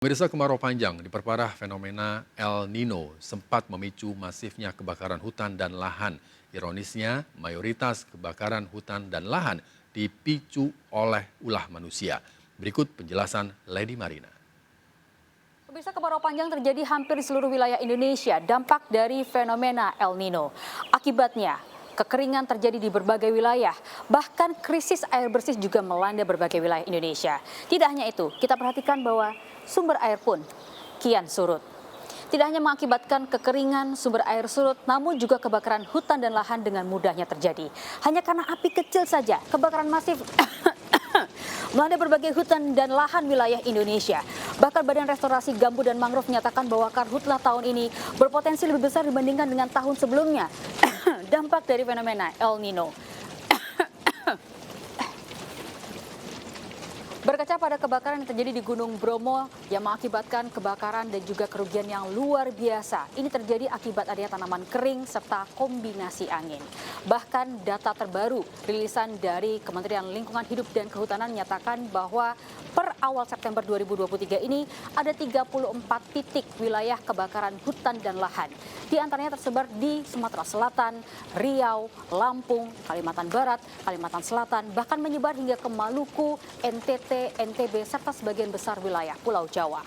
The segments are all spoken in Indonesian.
Pemirsa, kemarau panjang diperparah fenomena El Nino sempat memicu masifnya kebakaran hutan dan lahan. Ironisnya, mayoritas kebakaran hutan dan lahan dipicu oleh ulah manusia. Berikut penjelasan Lady Marina. Pemirsa, kemarau panjang terjadi hampir di seluruh wilayah Indonesia, dampak dari fenomena El Nino. Akibatnya, kekeringan terjadi di berbagai wilayah, bahkan krisis air bersih juga melanda berbagai wilayah Indonesia. Tidak hanya itu, kita perhatikan bahwa sumber air pun kian surut. Tidak hanya mengakibatkan kekeringan, sumber air surut, namun juga kebakaran hutan dan lahan dengan mudahnya terjadi. Hanya karena api kecil saja, kebakaran masif melanda berbagai hutan dan lahan wilayah Indonesia. Bahkan Badan Restorasi Gambut dan Mangrove menyatakan bahwa karhutlah tahun ini berpotensi lebih besar dibandingkan dengan tahun sebelumnya. Dampak dari fenomena El Nino. Berkaca pada kebakaran yang terjadi di Gunung Bromo yang mengakibatkan kebakaran dan juga kerugian yang luar biasa. Ini terjadi akibat adanya tanaman kering serta kombinasi angin. Bahkan data terbaru rilisan dari Kementerian Lingkungan Hidup dan Kehutanan menyatakan bahwa per awal September 2023 ini ada 34 titik wilayah kebakaran hutan dan lahan. Di antaranya tersebar di Sumatera Selatan, Riau, Lampung, Kalimantan Barat, Kalimantan Selatan, bahkan menyebar hingga ke Maluku, NTT, NTB, serta sebagian besar wilayah Pulau Jawa.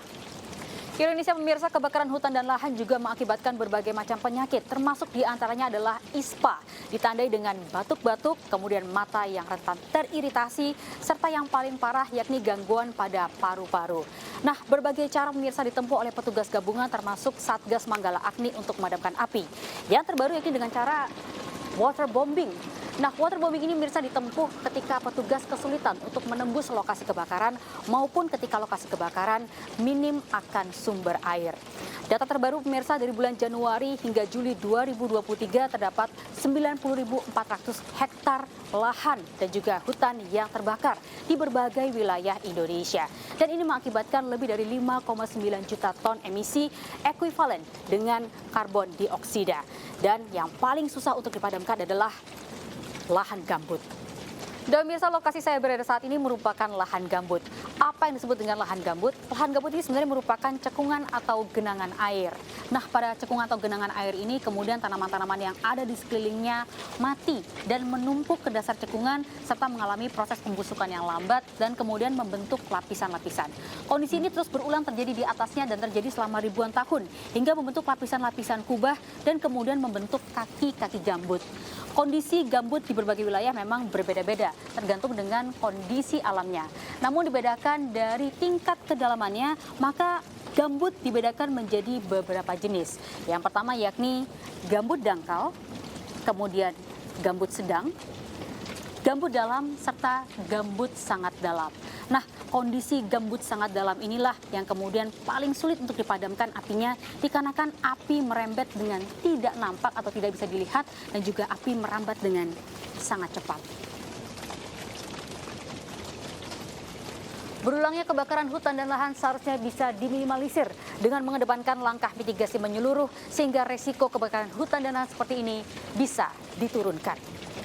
Di Indonesia, pemirsa, kebakaran hutan dan lahan juga mengakibatkan berbagai macam penyakit, termasuk diantaranya adalah ISPA, ditandai dengan batuk-batuk, kemudian mata yang rentan teriritasi, serta yang paling parah yakni gangguan pada paru-paru. Nah, berbagai cara pemirsa ditempuh oleh petugas gabungan termasuk Satgas Manggala Agni untuk memadamkan api. Yang terbaru yakni dengan cara waterbombing. Nah, waterbombing ini pemirsa ditempuh ketika petugas kesulitan untuk menembus lokasi kebakaran maupun ketika lokasi kebakaran minim akan sumber air. Data terbaru pemirsa dari bulan Januari hingga Juli 2023 terdapat 90.400 hektar lahan dan juga hutan yang terbakar di berbagai wilayah Indonesia. Dan ini mengakibatkan lebih dari 5,9 juta ton emisi ekuivalen dengan karbon dioksida. Dan yang paling susah untuk dipadamkan adalah lahan gambut. Dan pemirsa, lokasi saya berada saat ini merupakan lahan gambut. Apa yang disebut dengan lahan gambut? Lahan gambut ini sebenarnya merupakan cekungan atau genangan air. Nah, pada cekungan atau genangan air ini kemudian tanaman-tanaman yang ada di sekelilingnya mati dan menumpuk ke dasar cekungan serta mengalami proses pembusukan yang lambat dan kemudian membentuk lapisan-lapisan. Kondisi ini terus berulang terjadi di atasnya dan terjadi selama ribuan tahun hingga membentuk lapisan-lapisan kubah dan kemudian membentuk kaki-kaki gambut. Kondisi gambut di berbagai wilayah memang berbeda-beda, tergantung dengan kondisi alamnya. Namun dibedakan dari tingkat kedalamannya, maka gambut dibedakan menjadi beberapa jenis. Yang pertama yakni gambut dangkal, kemudian gambut sedang, gambut dalam, serta gambut sangat dalam. Nah, kondisi gambut sangat dalam inilah yang kemudian paling sulit untuk dipadamkan apinya dikarenakan api merembet dengan tidak nampak atau tidak bisa dilihat dan juga api merambat dengan sangat cepat. Berulangnya kebakaran hutan dan lahan seharusnya bisa diminimalisir dengan mengedepankan langkah mitigasi menyeluruh sehingga resiko kebakaran hutan dan lahan seperti ini bisa diturunkan.